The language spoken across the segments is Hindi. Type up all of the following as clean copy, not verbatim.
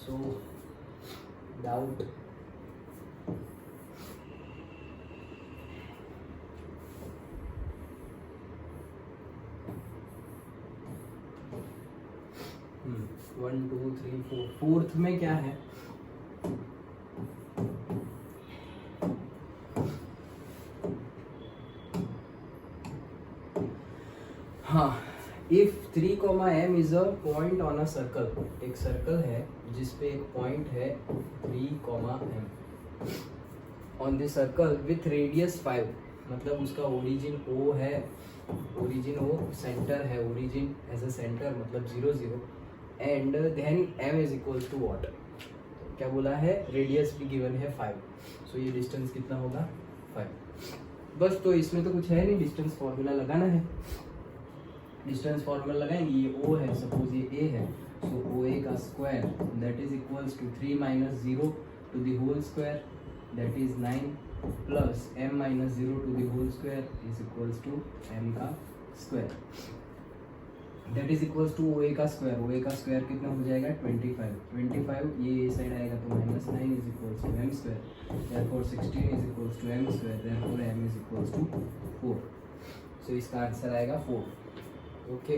सो doubt one two three four, fourth में क्या है? हाँ, if 3, m is a point on a circle, एक सर्कल है जिसपे एक पॉइंट है 3, m on the circle with radius 5, मतलब उसका ओरिजिन O है, ओरिजिन O सेंटर है, ओरिजिन एज अ सेंटर मतलब 0 0, and then m is equals to what? क्या बोला है? रेडियस भी गिवन है 5, सो ये डिस्टेंस कितना होगा? 5। बस, तो इसमें तो कुछ है नहीं, डिस्टेंस फॉर्मूला लगाना है। डिस्टेंस फॉर्मूला लगाएंगे, ये O है, सपोज ये A है, सो OA का square that is equals to 3 - 0 to the whole square that is 9 plus m - 0 to the whole square is equals to m का square that is equals to OA का स्क्वायर। OA का स्क्वायर कितना हो जाएगा? 25 ये साइड आएगा तो -9 is equals to m square, therefore 16 is equals to m square, therefore m is equals to 4। So इसका आंसर आएगा 4। ओके,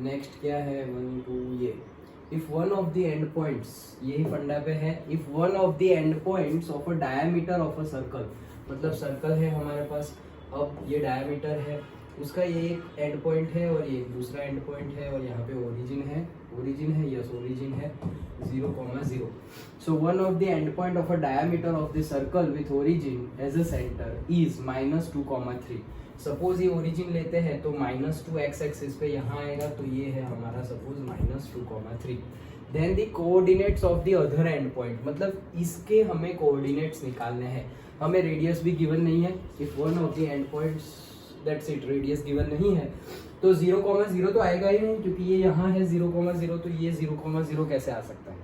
नेक्स्ट क्या है? 1 2 ये if one of the and points, यही फंडा पे है, if one of the and points of a diameter of a circle, मतलब सर्कल है हमारे पास, अब ये डायमीटर है, उसका ये एक एंड पॉइंट है और ये एक दूसरा एंड पॉइंट है, और यहाँ पे ओरिजिन है, यस ओरिजिन है 0, 0। So one of the end point of a diameter of the circle with origin as a centre is -2, 3। Suppose ये ओरिजिन लेते हैं तो -2 x एक्सिस पे यहाँ आएगा, तो ये है हमारा suppose -2, 3। Then the coordinates of the other end point, मतलब इसके हमें कोऑर्डिनेट्स निकालने हैं, हमें रेडियस भी गिवन नहीं है। If one of the and points that's it, radius given नहीं है तो 0, 0 तो आएगा ही नहीं, क्योंकि ये यहाँ है 0, 0, तो ये 0, 0 कैसे आ सकता है?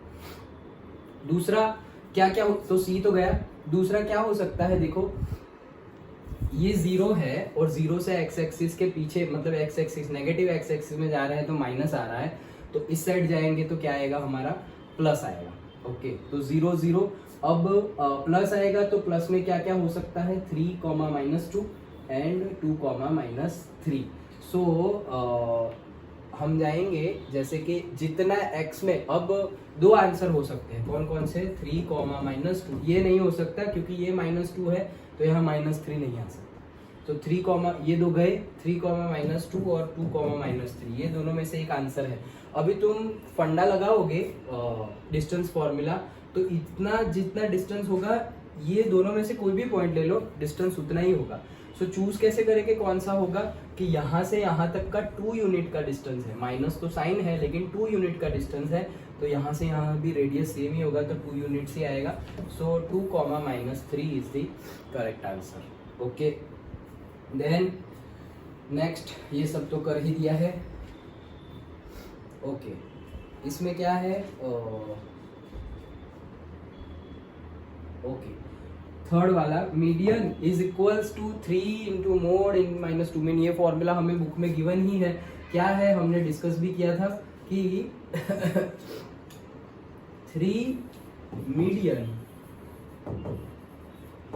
दूसरा क्या क्या तो C तो गया, दूसरा क्या हो सकता है? देखो ये 0 है और 0 से x एक्सिस के पीछे, मतलब x axis negative x axis में जा रहा है तो माइनस आ रहा है, तो इस साइड जाएंगे तो क्या आएगा? हमारा प्लस आएगा। ओके, तो 0 0, अब प्लस आएगा तो प्लस में क्या क्या हो सकता है? 3, -2 एंड 2, -3। सो हम जाएंगे जैसे कि जितना x में, अब दो आंसर हो सकते हैं, कौन कौन से? 3, -2, ये नहीं हो सकता क्योंकि ये -2 है तो यहाँ -3 नहीं आ सकता, तो 3, ये दो गए, 3, -2 और 2, -3, ये दोनों में से एक आंसर है। अभी तुम फंडा लगाओगे डिस्टेंस फॉर्मूला, तो इतना जितना डिस्टेंस होगा, ये दोनों में से कोई भी पॉइंट ले लो, डिस्टेंस उतना ही होगा। सो चूज कैसे करेंगे कौन सा होगा? कि यहाँ से यहाँ तक का 2 यूनिट का डिस्टेंस है, माइनस तो साइन है लेकिन 2 यूनिट का डिस्टेंस है, तो यहाँ से यहाँ भी रेडियस सेम ही होगा, तो 2 यूनिट से आएगा। So 2, -3 is the correct answer. Okay, then next, ये सब तो कर ही दिया है। ओके, इसमें क्या है? ओके, थर्ड वाला, median is equals to 3 into mode in -2 mean, ये फॉर्मूला हमें बुक में गिवन ही है। क्या है? हमने डिस्कस भी किया था कि 3 median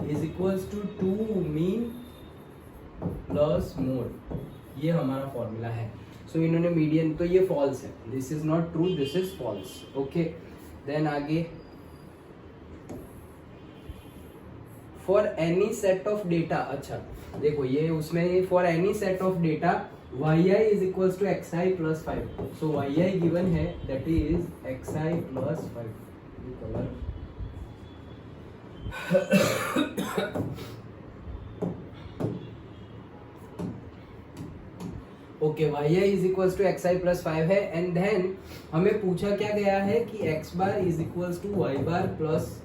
is equals to 2 mean plus mode, ये हमारा फॉर्मूला है। सो इन्होंने मीडियन, तो ये फॉल्स है, this is not true, this is false. Okay, then आगे, for any set of data, अच्छा देखो ये उसमें for any set of data yi is equals to xi plus 5, so yi given है that is xi plus 5। Okay, yi is equals to xi plus 5 है, एंड देन हमें पूछा क्या गया है कि x bar is equals to y bar plus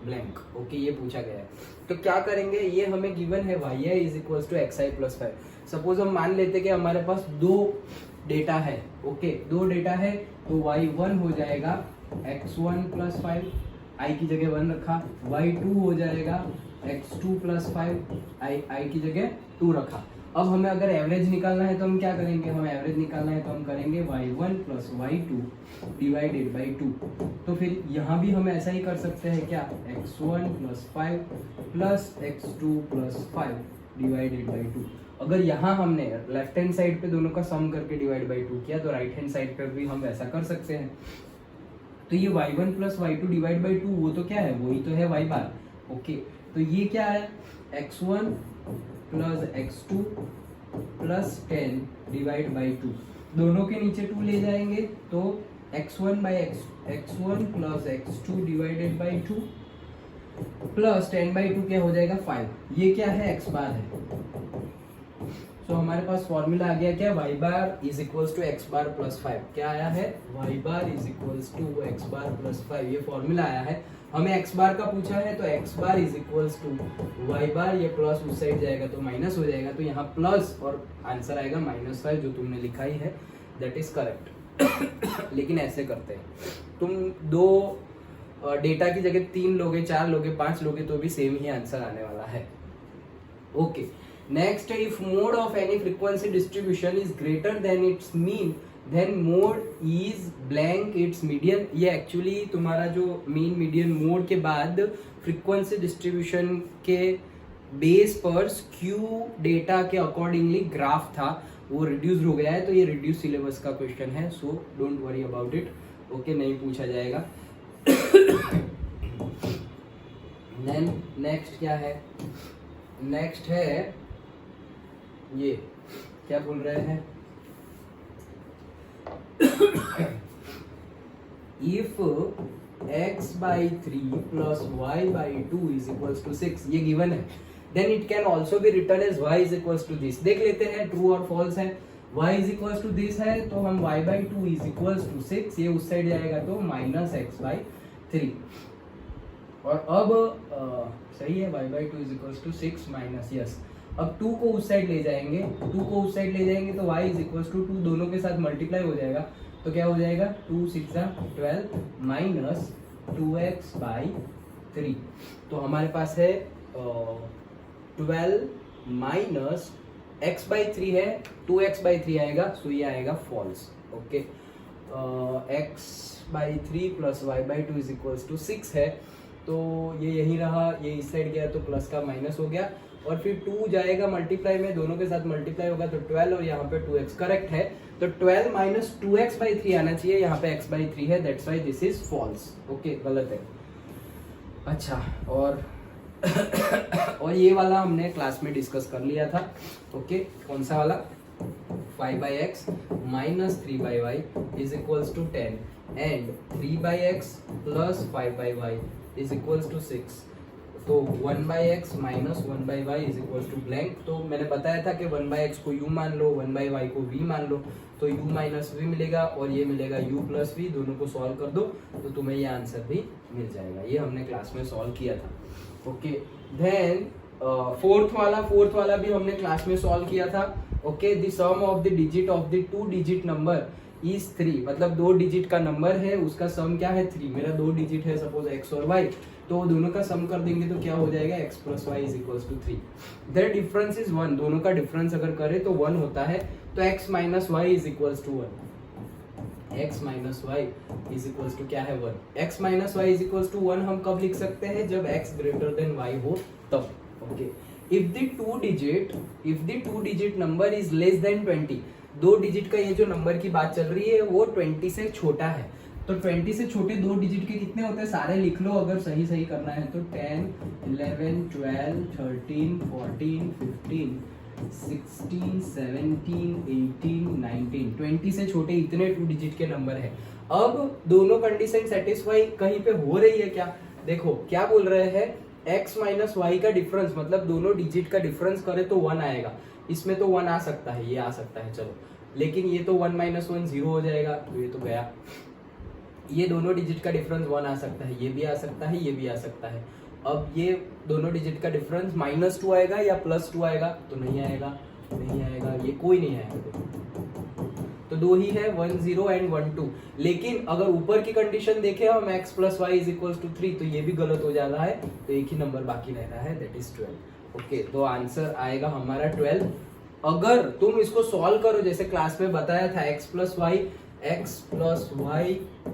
blank. Okay, ये पूछा गया है, तो क्या करेंगे? ये हमें गिवन है yi is equals to xi plus 5। Suppose हम मान लेते कि हमारे पास 2 डेटा है। ओके, 2 डेटा है, तो y1 हो जाएगा x1 प्लस 5, i की जगह 1 रखा, y2 हो जाएगा x2 प्लस 5, i की जगह 2 रखा। अब हमें अगर एवरेज निकालना है तो हम क्या करेंगे, हम एवरेज निकालना है तो हम करेंगे y1 plus y2 divided by 2। तो फिर यहाँ भी हम ऐसा ही कर सकते हैं क्या, x1 plus 5 plus x2 plus 5 divided by 2। अगर यहाँ हमने लेफ्ट हैंड साइड पे दोनों का सम करके डिवाइड बाई 2 किया तो राइट हैंड साइड पे भी हम वैसा कर सकते हैं। तो ये y1 plus y2 divide by 2 वो तो क्या है, वही तो है y बार। ओके, तो ये क्या है, x1 plus x2 plus 10 divide by 2, दोनों के नीचे 2 ले जाएंगे तो x1 plus x2 divided by 2 plus 10 by 2 क्या हो जाएगा 5। ये क्या है, x बार है। तो हमारे पास फॉर्मूला आ गया क्या, y bar is equals to x bar plus 5। क्या आया है, y bar is equals to x bar plus 5, ये फॉर्मूला आया है। हमें x बार का पूछा है तो x bar is equals to y bar, ये प्लस उस साइड जाएगा तो माइनस हो जाएगा, तो यहाँ प्लस और आंसर आएगा -5 जो तुमने लिखा ही है, दैट इज करेक्ट। लेकिन ऐसे करते हैं, तुम दो डेटा की जगह 3 लोगे, 4 लोगे, 5 लोगे तो भी सेम ही आंसर आने वाला है। Okay, next, if mode of any frequency distribution is greater than its mean then mode is blank its median. ये एक्चुअली तुम्हारा जो मीन मीडियन मोड के बाद फ्रीक्वेंसी डिस्ट्रीब्यूशन के बेस पर स्क्यू डेटा के अकॉर्डिंगली ग्राफ था, वो रिड्यूस हो गया है। तो ये रिड्यूस सिलेबस का क्वेश्चन है, so don't worry about it. Okay, नहीं पूछा जाएगा। देन नेक्स्ट क्या है, नेक्स्ट है ये क्या बोल रहे हैं, if x by 3 plus y by 2 is equals to 6, ये given है, then it can also be written as y is equals to this। देख लेते हैं ट्रू और फॉल्स है। y is equals to this है तो हम y by 2 is equals to 6, ये उस साइड जाएगा तो minus x by 3। और अब सही है, y by 2 is equals to 6 minus, yes। अब 2 को उस साइड ले जाएंगे, 2 को उस साइड ले जाएंगे तो y is equals to 2 दोनों के साथ मल्टीप्लाई हो जाएगा, तो क्या हो जाएगा 2 6 12 माइनस 2x बाई 3। तो हमारे पास है 12 माइनस x बाई 3 है, 2x बाई 3 आएगा, सो ये आएगा false. Okay, x by 3 plus y by 2 is equals to 6 है, तो ये यही रहा, ये इस साइड गया तो प्लस का माइनस हो गया, और फिर 2 जाएगा मल्टीप्लाई में, दोनों के साथ मल्टीप्लाई होगा तो 12 और यहाँ पे 2x करेक्ट है, तो 12 माइनस 2x बाई 3 आना चाहिए, यहाँ पे x बाई 3 है, that's why this is false. Okay, गलत है। अच्छा, और और ये वाला हमने क्लास में डिस्कस कर लिया था। ओके, कौन सा वाला, 5/x minus 3/y is equals to 10 and 3/x plus 5/y is equals to 6। तो 1/x minus 1/y is equals to blank. तो मैंने बताया था कि 1/x को u मान लो, 1/y को v मान लो, तो u माइनस v मिलेगा और ये मिलेगा u प्लस v, दोनों को सॉल्व कर दो तो तुम्हें ये आंसर भी मिल जाएगा। ये हमने क्लास में सॉल्व किया था। ओके, देन फोर्थ वाला भी हमने क्लास में सॉल्व किया था। Okay, the sum of the digit of the 2 digit number is 3, मतलब 2 डिजिट का नंबर है, उसका सम क्या है 3। मेरा 2 डिजिट है सपोज x और y, तो दोनों का सम कर देंगे तो क्या हो जाएगा x plus y is equals to 3। Their difference is 1, दोनों का डिफरेंस अगर करें तो 1 होता है, तो x minus y is equals to 1। x minus y is equals to क्या है 1। x minus y is equals to 1 हम कब लिख सकते हैं, जब x ग्रेटर देन y हो तब। Okay, if the two digit number is less than 20, 2 digit का ये जो नंबर की बात चल रही है वो 20 से छोटा है, तो 20 से छोटे 2 डिजिट के कितने होते हैं सारे लिख लो, अगर सही करना है तो 10 11 12 13 14 15 16 17 18 19 20 से छोटे इतने 2 डिजिट के नंबर है। अब दोनों कंडीशन सेटिस्फाई कहीं पे हो रही है क्या, देखो क्या बोल रहे हैं, x माइनस वाई का डिफरेंस, मतलब दोनों डिजिट का डिफरेंस करे तो 1 आएगा, इसमें तो 1 आ सकता है, ये आ सकता है, चलो, लेकिन ये तो 1 माइनस 1 0 हो जाएगा, तो ये तो गया। ये दोनों डिजिट का डिफरेंस 1 आ सकता है, ये भी आ सकता है, ये भी आ सकता है। अब ये दोनों डिजिट का डिफरेंस -2 आएगा या +2 आएगा, तो नहीं आएगा, ये कोई नहीं आएगा, तो 2 ही है, 1 0 एंड 1 2। लेकिन अगर ऊपर की कंडीशन देखें हम x plus y is equals to 3, तो ये भी गलत हो जाता है, तो एक ही नंबर बाकी रह रहा है, दैट इज 12। ओके, तो आंसर आएगा हमारा 12। अगर तुम इसको सॉल्व करो जैसे क्लास में बताया था x plus y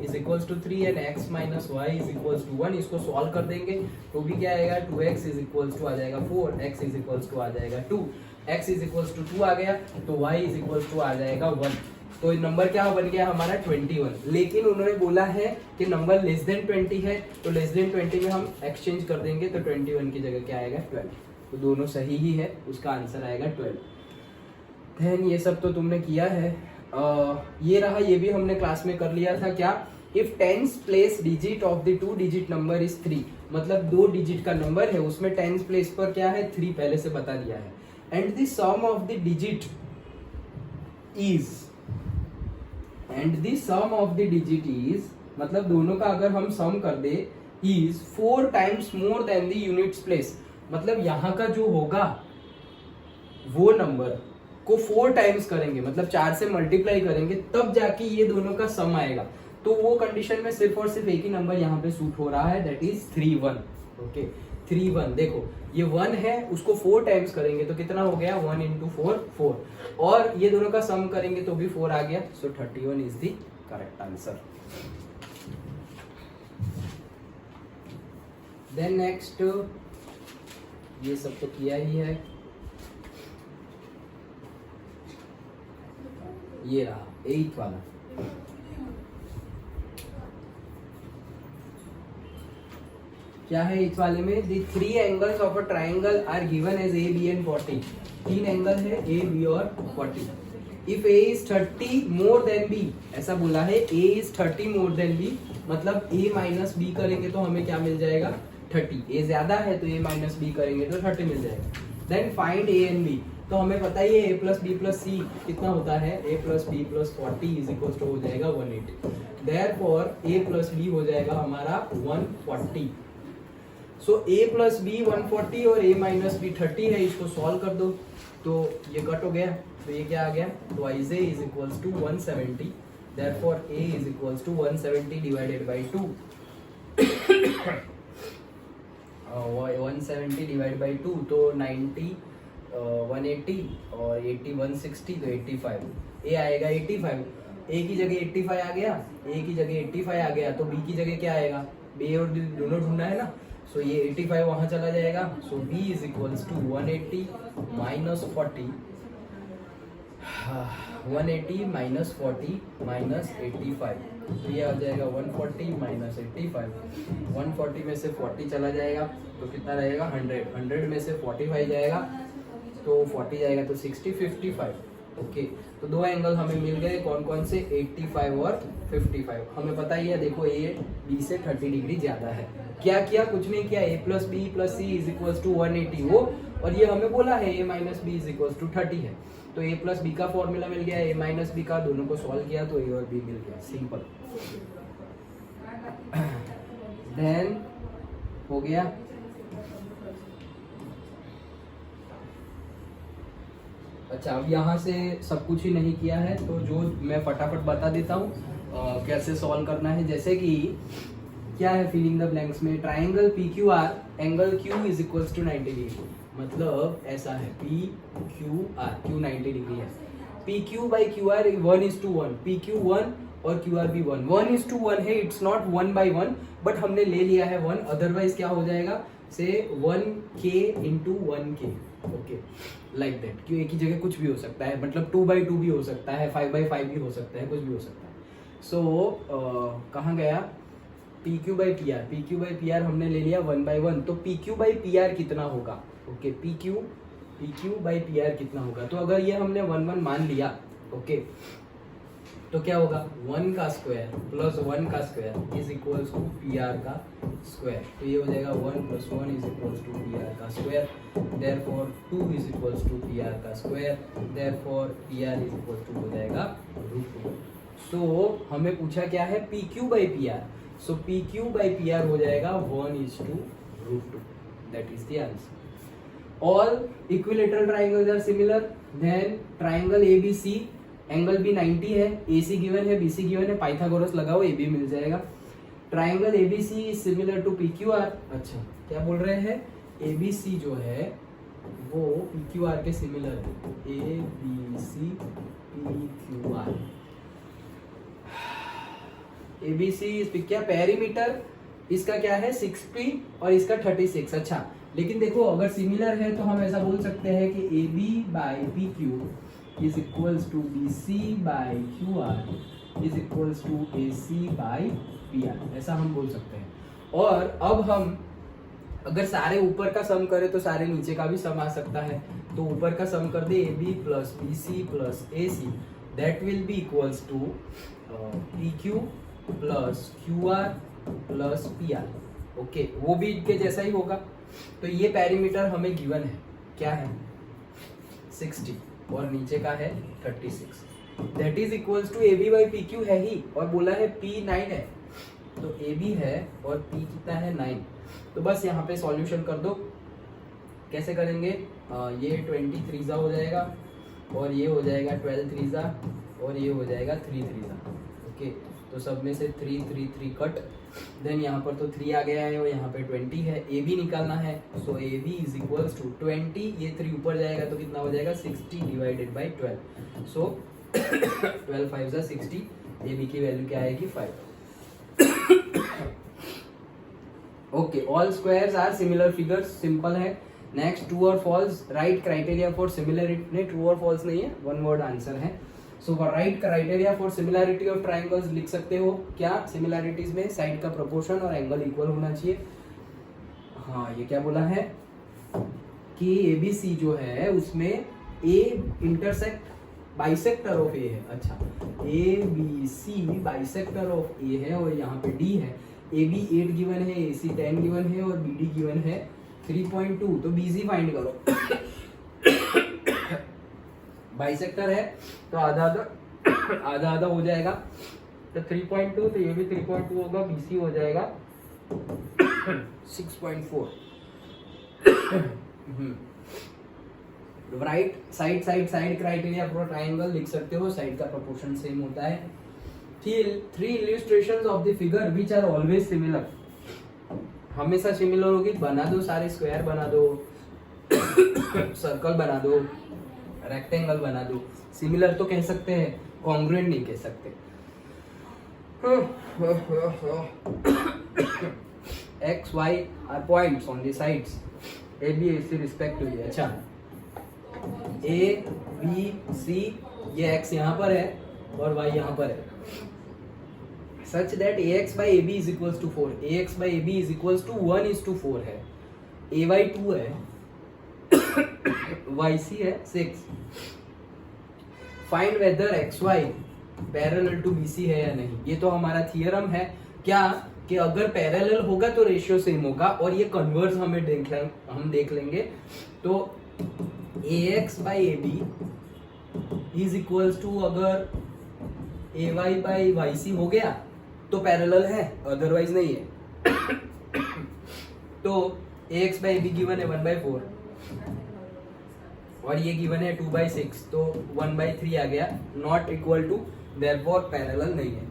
is equals to 3 and x minus y is equals to 1, इसको सॉल्व कर देंगे तो भी क्या आएगा 2x इज इक्वल्स टू आ जाएगा 4, x इज इक्वल्स टू आ जाएगा 2, x इज इक्वल्स टू 2 आ गया तो y इज इक्वल्स टू आ जाएगा 1। तो नंबर क्या बन गया हमारा 21। लेकिन उन्होंने बोला है कि नंबर लेस देन 20 है, तो लेस देन 20 में हम एक्सचेंज कर देंगे तो 21 की जगह क्या आएगा 12। तो दोनों सही ही है, उसका आंसर आएगा 12। देन ये सब तो तुमने किया है। ये रहा, ये भी हमने क्लास में कर लिया था। क्या? If tens place digit of the 2 digit number is 3, मतलब 2 डिजिट का नंबर है उसमें टेंस प्लेस पर क्या है 3 पहले से बता दिया है। And the sum of the digit is मतलब दोनों का अगर हम सम कर दे is 4 times more than the units place, मतलब यहाँ का जो होगा वो नंबर को 4 टाइम्स करेंगे, मतलब 4 से मल्टीप्लाई करेंगे तब जाके ये दोनों का सम आएगा। तो वो कंडीशन में सिर्फ और सिर्फ एक ही नंबर यहाँ पे सूट हो रहा है, दैट इज 31। ओके 31, देखो ये 1 है उसको 4 टाइम्स करेंगे तो कितना हो गया 1 इंटू 4 4, और ये दोनों का सम करेंगे तो भी 4 आ गया। So 31 is the correct answer. Then next, ये सब तो किया ही है। ये रहा 8th वाला। क्या है 8th वाले में? The 3 angles of a triangle are given as A, B and 40। 3 angle है A, B और 40। If A is 30 more than B, ऐसा बोला है A is 30 more than B, मतलब A माइनस B करेंगे तो हमें क्या मिल जाएगा 30। A ज्यादा है तो A माइनस B करेंगे तो 30 मिल जाएगा। Then find A and B, तो हमें पता ही है A plus B plus C कितना होता है, A plus B plus 40 is equal to हो जाएगा 180। देयरफॉर A प्लस बी हो जाएगा हमारा 140। सो A प्लस बी 140 और A माइनस बी 30 है, इसको सॉल्व कर दो तो ये कट हो गया, तो ये क्या आ गया twice A is equals to 170। Therefore A is equals to 170 divided by 2 170 divide by 2 तो 90 180 और 80 160 तो 85। ए आएगा 85, ए की जगह 85 आ गया, ए की जगह 85 आ गया तो बी की जगह क्या आएगा, बी और डी दोनों ढूंढना है ना। सो ये 85 वहां चला जाएगा। So B is equals to 180 minus 40, 180 minus 40 minus 85, तो ये आ जाएगा 140 माइनस 85। 140 में से 40 चला जाएगा तो कितना रहेगा 100, 100 में से 45 जाएगा तो 40 जाएगा तो 60 55। ओके तो 2 एंगल हमें मिल गए, कौन कौन से 85 और 55। हमें पता ही है देखो ए बी से 30 डिग्री ज्यादा है। क्या किया, कुछ नहीं किया, A plus B plus C is equals to 180 वो, और ये हमें बोला है A minus B is equals to 30 है, तो ए प्लस बी का फॉर्मूला मिल गया, ए माइनस बी का, दोनों को सॉल्व किया तो ए और बी मिल गया, सिंपल। देन हो गया। अच्छा अब यहाँ से सब कुछ ही नहीं किया है तो जो मैं फटाफट बता देता हूँ कैसे सॉल्व करना है। जैसे कि क्या है फिलिंग द ब्लैंक्स में, triangle P Q R angle Q is equals to 90 degree, मतलब ऐसा है P Q R, Q 90 degree है, P Q by Q R 1:1, P Q 1 और क्यू आर भी 1:1 है, इट्स नॉट 1/1 बट हमने ले लिया है 1, अदरवाइज क्या हो जाएगा से 1k into 1k। Okay like that, क्यों एक ही जगह कुछ भी हो सकता है, मतलब 2/2 भी हो सकता है, 5/5 भी हो सकता है, कुछ भी हो सकता है। सो कहाँ गया P Q by P are, P Q by P are हमने ले लिया 1/1, तो P Q by P are कितना होगा। Okay P Q by P are कितना होगा, तो अगर ये हमने 1 मान लिया ओके तो क्या होगा 1 का स्क्वायर प्लस 1 का square is equals to P R का स्क्वायर, तो ये हो जाएगा 1 + 1 is equals to P R का square, therefore 2 is equals to P R का square, therefore P R is equals to हो जाएगा √2। सो हमें पूछा क्या है P Q by P R, so P Q by P R हो जाएगा 1:√2, that is the answer. All equilateral triangles are similar, then triangle ABC angle भी 90 है, AC गिवन है, BC गिवन है, पाइथागोरस लगाओ AB मिल जाएगा। Triangle ABC is similar to PQR। अच्छा क्या बोल रहे हैं, ABC जो है वो पी क्यू आर के सिमिलर है, A B C P Q R. A B C क्या पेरीमीटर इसका क्या है 60 और इसका 36। अच्छा, लेकिन देखो अगर सिमिलर है तो हम ऐसा बोल सकते हैं कि A B by P Q is equals to B C by Q R is equals to A C by P R, ऐसा हम बोल सकते हैं। और अब हम अगर सारे ऊपर का सम करें तो सारे नीचे का भी सम आ सकता है। तो ऊपर का सम कर दे A B plus B C plus A C, that will be equals to P Q plus Q R plus P R. Okay, वो भी इनके जैसा ही होगा। तो ये पेरीमीटर हमें गिवन है, क्या है 60 और नीचे का है 36, that is equals to A B by P Q है ही, और बोला है पी 9 है, तो ए बी है और पी कितना है 9। तो बस यहाँ पे सॉल्यूशन कर दो। कैसे करेंगे, ये 20 3 हो जाएगा और ये हो जाएगा 12 3 और ये हो जाएगा 3 3। ओके, तो सब में से 3 3 3 कट, देन यहाँ पर तो 3 आ गया है और यहाँ पे 20 है, ए बी निकालना है। So A B is equals to 20, ये 3 ऊपर जाएगा तो कितना हो जाएगा 60 divided by 12। So 12 5 60, A B की वैल्यू क्या आएगी 5। Okay, all squares are similar figures, simple है। नेक्स्ट, ट्रू और false, write criteria for similarity, नहीं ट्रू और फॉल्स नहीं है, वन वर्ड आंसर है। So write criteria for similarity of triangles लिख सकते हो क्या, सिमिलरिटीज में साइड का प्रोपोर्शन और एंगल इक्वल होना चाहिए। हाँ, ये क्या बोला है कि एबीसी जो है उसमें A intersect bisector of A है। अच्छा, A B C bisector of A है और यहाँ पे डी है। ए बी 8 गिवन है, ए सी 10 गिवन है और बी डी गिवन है 3.2। तो बी सी फाइंड करो। बाइसेक्टर है तो आधा आधा हो जाएगा, तो 3.2, तो ये भी 3.2 होगा, बी सी हो जाएगा 6.4। Right side criteria for triangle लिख सकते हो, साइड का प्रोपोर्शन सेम होता है। 3 illustrations of the figure which are always similar, हमेशा सिमिलर होगी। बना दो, सारे स्क्वायर बना दो, सर्कल बना दो, रेक्टेंगल बना दो। सिमिलर तो कह सकते हैं, कॉन्ग्रुएंट नहीं कह सकते। x y are points on the sides a b a c respectively। अच्छा, a b c, ये x यहाँ पर है और y यहाँ पर है, such that ax by ab is equals to 4, ax by ab is equals to 1:4 है, ay 2 है, yc है 6। Find whether xy parallel to bc है या नहीं। ये तो हमारा थियरम है क्या कि अगर पैरेलल होगा तो रेशियो सेम होगा, और ये कन्वर्स हम देख लेंगे। तो ax by ab is equals to अगर ay by yc हो गया तो पैरेलल है, अदरवाइज नहीं है। तो ax by b गिवन है 1/4 और ये गिवन है 2/6, तो 1/3 आ गया, not equal to, therefore parallel नहीं है।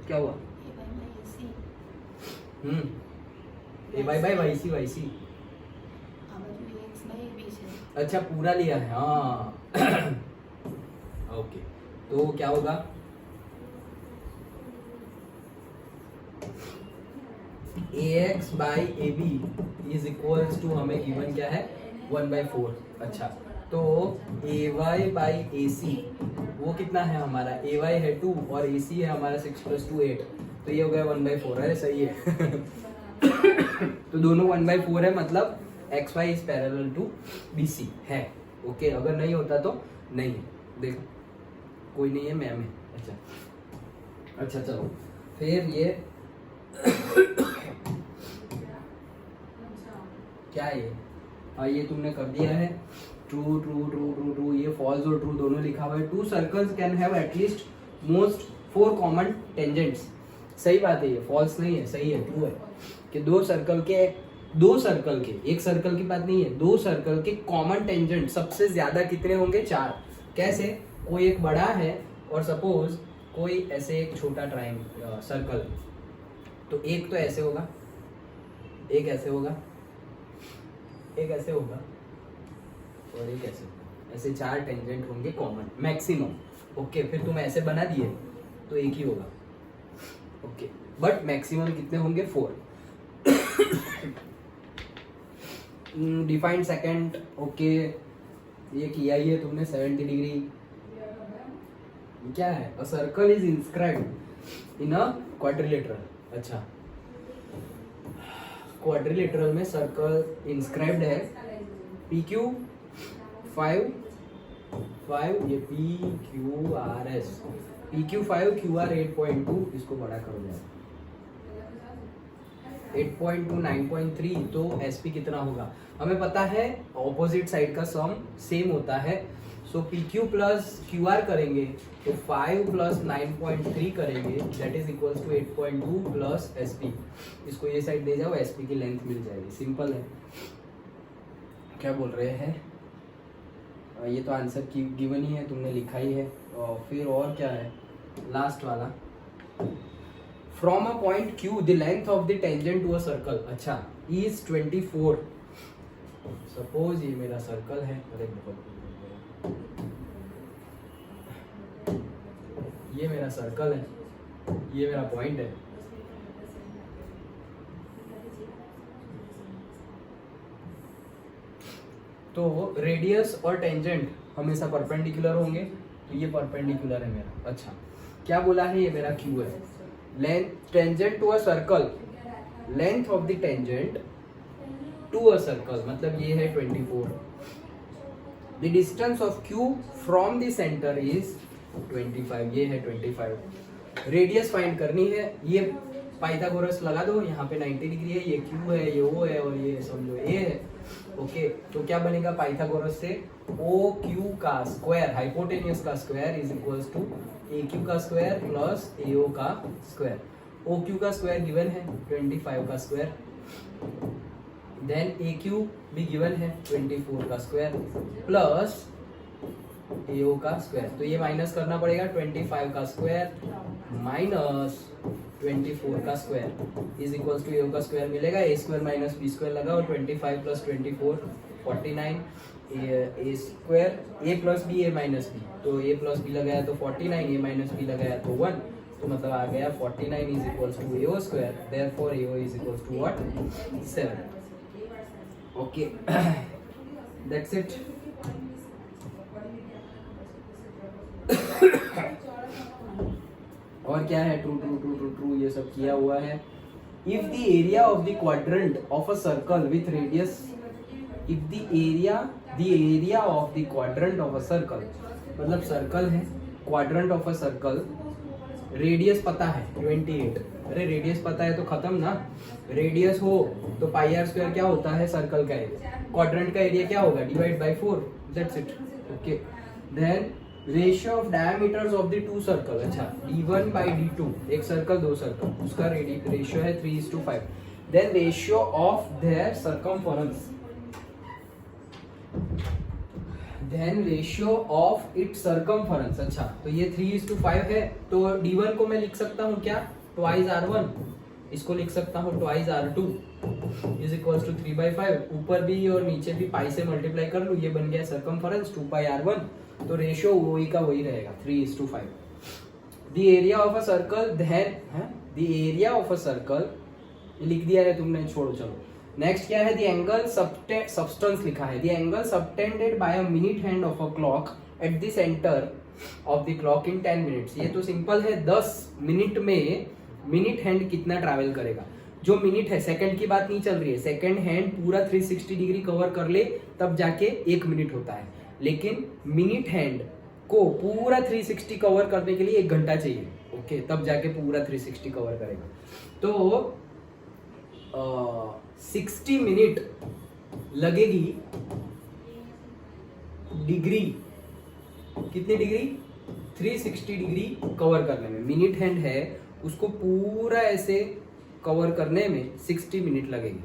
क्या हुआ, a by yc। अच्छा, पूरा लिया है, हाँ। ओके, तो क्या होगा, ax by ab is equals to, हमें गिवन क्या है 1/4। अच्छा, तो ay by ac वो कितना है हमारा, ay है 2 और ac है हमारा 6 + 2 8, तो ये हो गया 1/4। अरे सही है। तो दोनों 1/4 है, मतलब xy is parallel to bc है। ओके, अगर नहीं होता तो नहीं है। देख, कोई नहीं है, मैम है। अच्छा चलो, फिर ये क्या है, हाँ ये तुमने कर दिया है। True true true true true, ये फॉल्स और ट्रू दोनों लिखा हुआ है। 2 circles can have at least most 4 common tangents. सही बात है, ये फॉल्स नहीं है, सही है, ट्रू है कि 2 सर्कल के, एक सर्कल की बात नहीं है, 2 सर्कल के कॉमन टेंजेंट सबसे ज्यादा कितने होंगे, 4। कैसे, कोई एक बड़ा है और सपोज कोई ऐसे एक छोटा ट्रायंगल सर्कल, तो एक तो ऐसे होगा, एक ऐसे होगा, एक ऐसे होगा और एक ऐसे होगा, ऐसे 4 टेंजेंट होंगे कॉमन मैक्सिमम। ओके, फिर तुम ऐसे बना दिए तो एक ही होगा। ओके, बट मैक्सिमम कितने होंगे? 4। Defined second. ओके, ये किया ही है तुमने 70 डिग्री। क्या है? A circle is inscribed in a quadrilateral. अच्छा, क्वाड्रिलेटरल में सर्कल इंस्क्राइब्ड है PQ 5 ये PQRS PQ 5 QR 8.2, इसको बड़ा करो यार, 8.2 9.3, तो SP कितना होगा? हमें पता है ऑपोजिट साइड का सम सेम होता है, सो PQ प्लस QR करेंगे तो 5 प्लस 9.3 करेंगे, that is equals to 8.2 plus SP। इसको ये साइड ले जाओ, SP की लेंथ मिल जाएगी। सिंपल है। क्या बोल रहे हैं? ये तो आंसर की गिवन ही है, तुमने लिखा ही है। और फिर और क्या है? लास्ट वाला, from a point Q the length of the tangent to a circle, अच्छा, इज 24। सपोज ये मेरा सर्कल है, अरे ये मेरा सर्कल है, ये मेरा पॉइंट है। तो रेडियस और टेंजेंट हमेशा परपेंडिकुलर होंगे, तो ये परपेंडिकुलर है मेरा। अच्छा, क्या बोला है? ये मेरा Q है। Length tangent to a circle, length of the tangent to a circle, मतलब ये है 24। The distance of Q from the centre is 25, ये है 25। रेडियस फाइंड करनी है, ये पाइथागोरस लगा दो, यहाँ पे 90 डिग्री है, ये Q है, ये O है और ये समझो A है। ओके, तो क्या बनेगा पाइथागोरस से? OQ का स्क्वायर, हाइपोटेनियस का square is equals to AQ का स्क्वायर प्लस AO का स्क्वायर। OQ का स्क्वायर गिवन है 25 का स्क्वायर, देन AQ भी गिवन है 24 का स्क्वायर प्लस AO का स्क्वायर। तो ये माइनस करना पड़ेगा, 25 का स्क्वायर माइनस 24 का square is equals to AO का स्क्वायर मिलेगा, A square minus B square लगा, और 25 plus 24 49, A square A plus B A minus B, तो A प्लस B लगाया तो 49, A माइनस B लगाया तो 1, तो मतलब आ गया 49 is equals to AO square, therefore AO is equals to what? 7। Okay, that's it. और क्या है? True true true true true, ये सब किया हुआ है। If the area of the quadrant of a circle with radius, if the area of the quadrant of a circle, मतलब सर्कल है, quadrant of a circle, radius पता है 28। अरे रेडियस पता है तो खत्म ना। रेडियस हो तो पाई आर स्क्वायर क्या होता है? सर्कल का एरिया। क्वाड्रेंट का एरिया क्या होगा? Divide by 4, that's it. Okay, then ratio of diameters of the two circle, अच्छा, D1 by D2, एक सर्कल दो सर्कल, उसका रेशियो है 3:5। Then ratio of their circumference, then ratio of its circumference, अच्छा, तो ये 3:5 है, तो D1 को मैं लिख सकता हूँ क्या? ट्वाइस R1, इसको लिख सकता हूँ twice R2 is equals to 3/5, ऊपर भी और नीचे भी पाई से मल्टीप्लाई कर लूँ, ये बन गया सर्कमफरेंस 2πr1, तो रेशियो वही का वही रहेगा 3:5। The area of a circle, then the area of a circle लिख दिया है तुमने, छोड़ो चलो। नेक्स्ट क्या है? द एंगल सबस्टेंस लिखा है, the angle subtended bye a minute hand of a clock at the centre of the clock in 10 minutes. ये तो सिंपल है, 10 मिनट में मिनट हैंड कितना ट्रैवल करेगा। जो मिनट है, सेकंड की बात नहीं चल रही है, सेकंड हैंड पूरा 360 डिग्री कवर कर ले तब जाके 1 मिनट होता है, लेकिन मिनट हैंड को पूरा 360 कवर करने के लिए 1 घंटा चाहिए। ओके, तब जाके पूरा 360 कवर करेगा। तो 60 मिनट लगेगी डिग्री, कितनी डिग्री? 360 डिग्री कवर करने में। मिनट हैंड है, उसको पूरा ऐसे कवर करने में 60 मिनट लगेगी।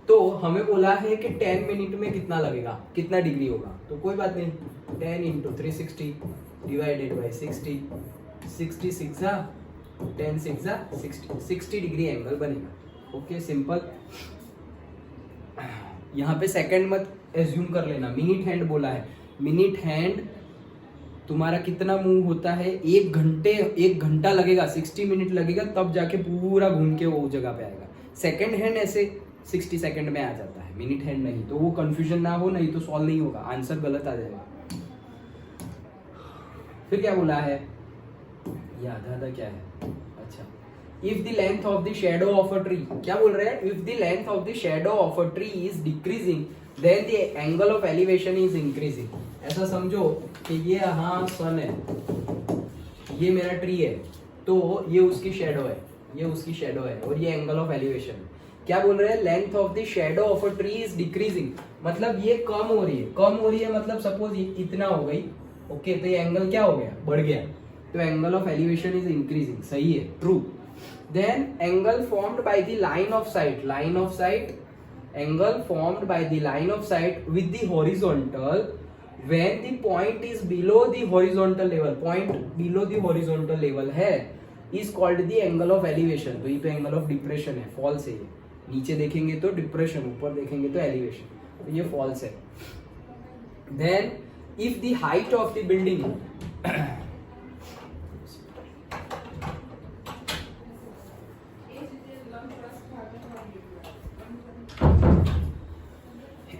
तो हमें बोला है कि 10 मिनट में कितना लगेगा, कितना डिग्री होगा, तो कोई बात नहीं, 10 into 360 divided by 60, 60 6 10 6 60 degree angle बनेगा। Okay, simple. यहाँ पे सेकंड मत एज्यूम कर लेना, मिनट हैंड बोला है। मिनट हैंड तुम्हारा कितना मूव होता है, 1 घंटा लगेगा, 60 मिनट लगेगा, तब जाके पूरा घूम के वो जगह पे आएगा। सेकंड हैंड ऐसे 60 सेकंड में आ जाता है, मिनट हैंड नहीं। तो वो कंफ्यूजन ना हो, नहीं तो सॉल्व नहीं होगा, आंसर गलत आ जाएगा। फिर क्या बोला है, ये आधा क्या है, अच्छा, if the length of the shadow of a tree, क्या बोल रहे हैं, if the length of the shadow of a tree is decreasing then the angle of elevation is increasing. ऐसा समझो कि ये यहाँ सन है, ये मेरा ट्री है, तो ये उसकी शेडो है, ये उसकी शेडो है, और ये एंगल ऑफ एलिवेशन। क्या बोल रहे हैं, length of the shadow of a tree is decreasing, मतलब ये कम हो रही है। कम हो रही है मतलब सपोज इतना हो गई, ओके, तो ये एंगल क्या हो गया, बढ़ गया, तो angle of elevation is increasing, सही है, true. Then angle formed by the line of sight, line of sight, angle formed by the line of sight with the horizontal when the point is below the horizontal level, point below the horizontal level है, is called the angle of elevation। तो ये तो एंगल ऑफ डिप्रेशन है, फॉल्स है ये। नीचे देखेंगे तो डिप्रेशन, ऊपर देखेंगे तो एलिवेशन, तो ये फॉल्स है। Then if the height of the building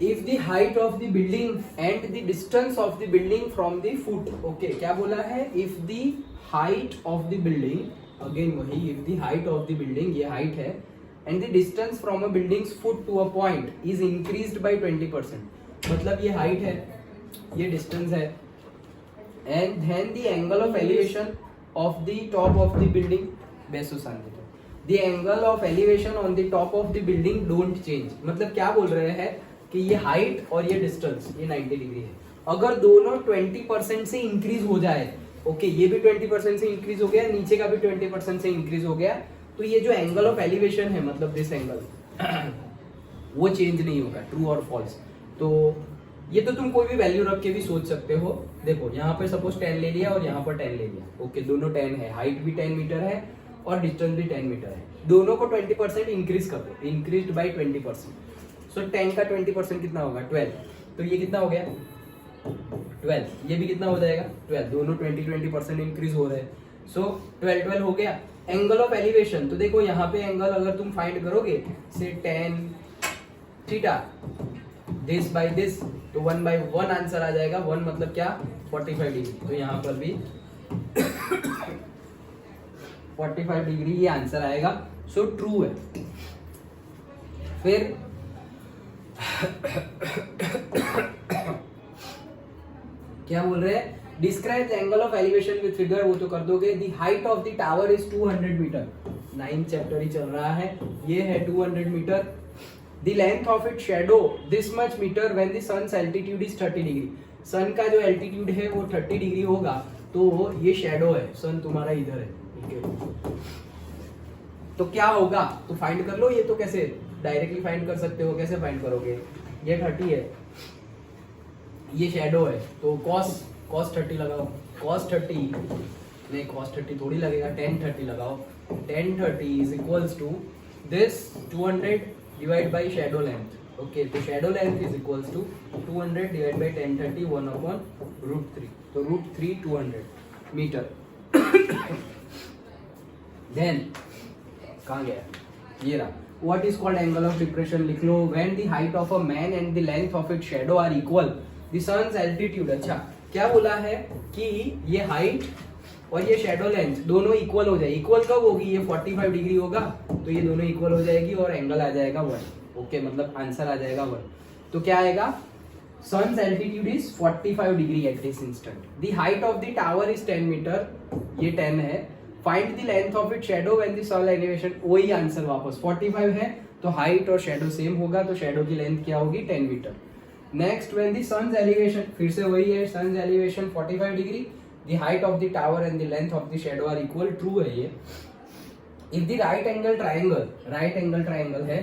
if the height of the building and the distance of the building from the foot, okay, क्या बोला है, if the height of the building, again वही, if the height of the building, ये height है, and the distance from a building's foot to a point is increased by 20%, मतलब ये height है, ये distance है, and then the angle of elevation of the top of the building, बेसो शांति, the angle of elevation on the top of the building don't change, मतलब क्या बोल रहे हैं कि ये हाइट और ये डिस्टेंस, ये 90 डिग्री है। अगर दोनों 20% से इंक्रीज हो जाए, ओके, ये भी 20% से इंक्रीज हो गया, नीचे का भी 20% से इंक्रीज हो गया, तो ये जो एंगल ऑफ एलिवेशन है, मतलब दिस एंगल, वो चेंज नहीं होगा, ट्रू और फॉल्स। तो ये तो तुम कोई भी वैल्यू रख के भी सोच सकते हो। देखो यहाँ पे सपोज 10 ले लिया और यहाँ पर 10 ले लिया, ओके, दोनों 10 है, हाइट भी 10 मीटर है और डिस्टेंस भी 10 मीटर है, दोनों को 20% इंक्रीज कर दो, इंक्रीज बाई 20%। सो 10 का 20% कितना होगा, 12, तो ये कितना हो गया, 12, ये भी कितना हो जाएगा, 12, दोनों 20% इंक्रीज हो रहे हैं, सो 12 हो गया। एंगल ऑफ एलिवेशन, तो देखो यहाँ पे एंगल अगर तुम फाइंड करोगे, से 10 थीटा दिस बाय दिस, तो 1/1 आंसर आ जाएगा। 1 मतलब क्या, 45 डिग्री, तो यहाँ पर भी 45 डिग्री ये आंसर आएगा, सो ट्रू है। फिर क्या बोल रहे हैं, describe the angle of elevation with figure, वो तो कर दोगे। The height of the tower is 200 metre, 9th chapter ही चल रहा है, ये है 200 metre. The length of it shadow this much metre when the sun's altitude is 30 degree, sun का जो एल्टीट्यूड है वो 30 डिग्री होगा, तो ये शेडो है, सन तुम्हारा इधर है, ठीक है। तो क्या होगा, तो फाइंड कर लो, ये तो कैसे डायरेक्टली फाइंड कर सकते हो, कैसे फाइंड करोगे, ये 30 है, ये शेडो है, तो cos 30 लगाओ, cos 30 नहीं, cos 30 थोड़ी लगेगा, tan 30 लगाओ, tan 30 is equals to this 200 divide by shadow length, okay, तो shadow length is equals to 200 divide by tan 30 1/√3, तो √3 200 मीटर। देन कहाँ गया, ये रहा, what is called angle of depression लिख लो, when the height of a man and the length of its shadow are equal, the sun's altitude, अच्छा क्या बोला है कि ये हाइट और ये शेडो लेंथ दोनों इक्वल हो जाए, इक्वल कब होगी, ये 45 डिग्री होगा, तो ये दोनों इक्वल हो जाएगी और एंगल आ जाएगा 1, ओके, मतलब आंसर आ जाएगा 1। तो क्या आएगा, sun's altitude is 45 degree at this instant, the height of the tower is 10 metre, ये 10 है, find the length of it shadow when the sun elevation, वही आंसर वापस 45 है, तो हाइट और शेडो सेम होगा, तो शेडो की लेंथ क्या होगी, 10 metre. Next when the sun's elevation, फिर से वही है, sun's elevation 45 degree, the height of the tower and the length of the shadow are equal, true है ये। If the right angle triangle है,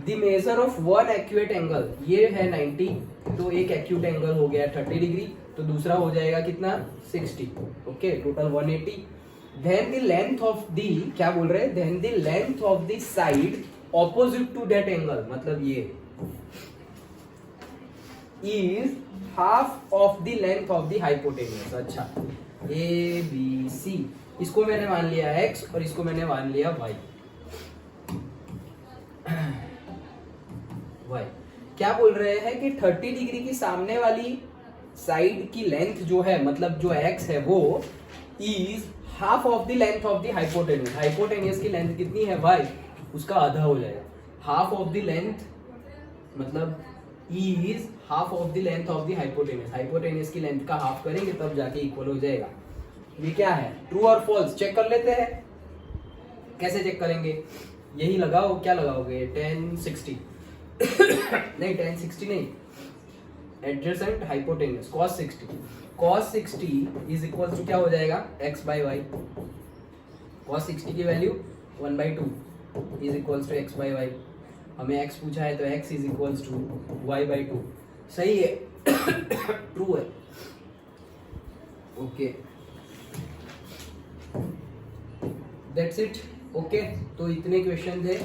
the measure of one acute angle, ये है 90, तो एक एक्यूट एंगल हो गया 30 डिग्री, तो दूसरा हो जाएगा कितना, 60, okay, total 180। Then the length of the, क्या बोल रहे हैं, then the length of the side opposite to that angle, मतलब ये is half of the length of the hypotenuse. अच्छा, ए बी सी, इसको मैंने मान लिया x और इसको मैंने मान लिया y। y क्या बोल रहे हैं कि 30 डिग्री की सामने वाली साइड की लेंथ जो है, मतलब जो x है वो is half of the length of the hypotenuse. Hypotenuse की लेंथ कितनी है y, उसका आधा हो जाएगा। हाफ ऑफ द लेंथ मतलब is half of the length of the hypotenuse. Hypotenuse की लेंथ का हाफ करेंगे तब जाके इक्वल हो जाएगा। ये क्या है, ट्रू और फॉल्स चेक कर लेते हैं। कैसे चेक करेंगे, यही लगाओ, क्या लगाओगे, 1060 नहीं 1060 नहीं, adjacent hypotenuse cos 60। cos 60 is equal to क्या हो जाएगा, x बाई वाई। cos 60 की value 1/2 is equal to x by वाई। हमें x पूछा है तो x is equal to y/2। सही है, ट्रू है। Okay, that's it. ओके, तो इतने क्वेश्चन थे।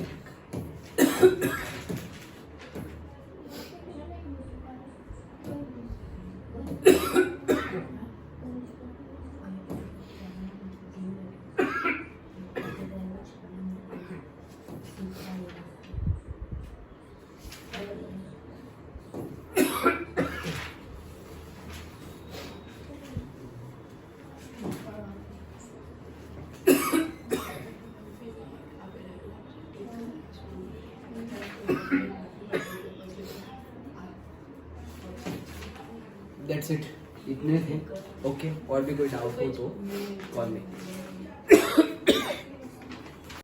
दैट्स इट, इतने थे। ओके, और भी कोई डाउट हो तो कॉल में।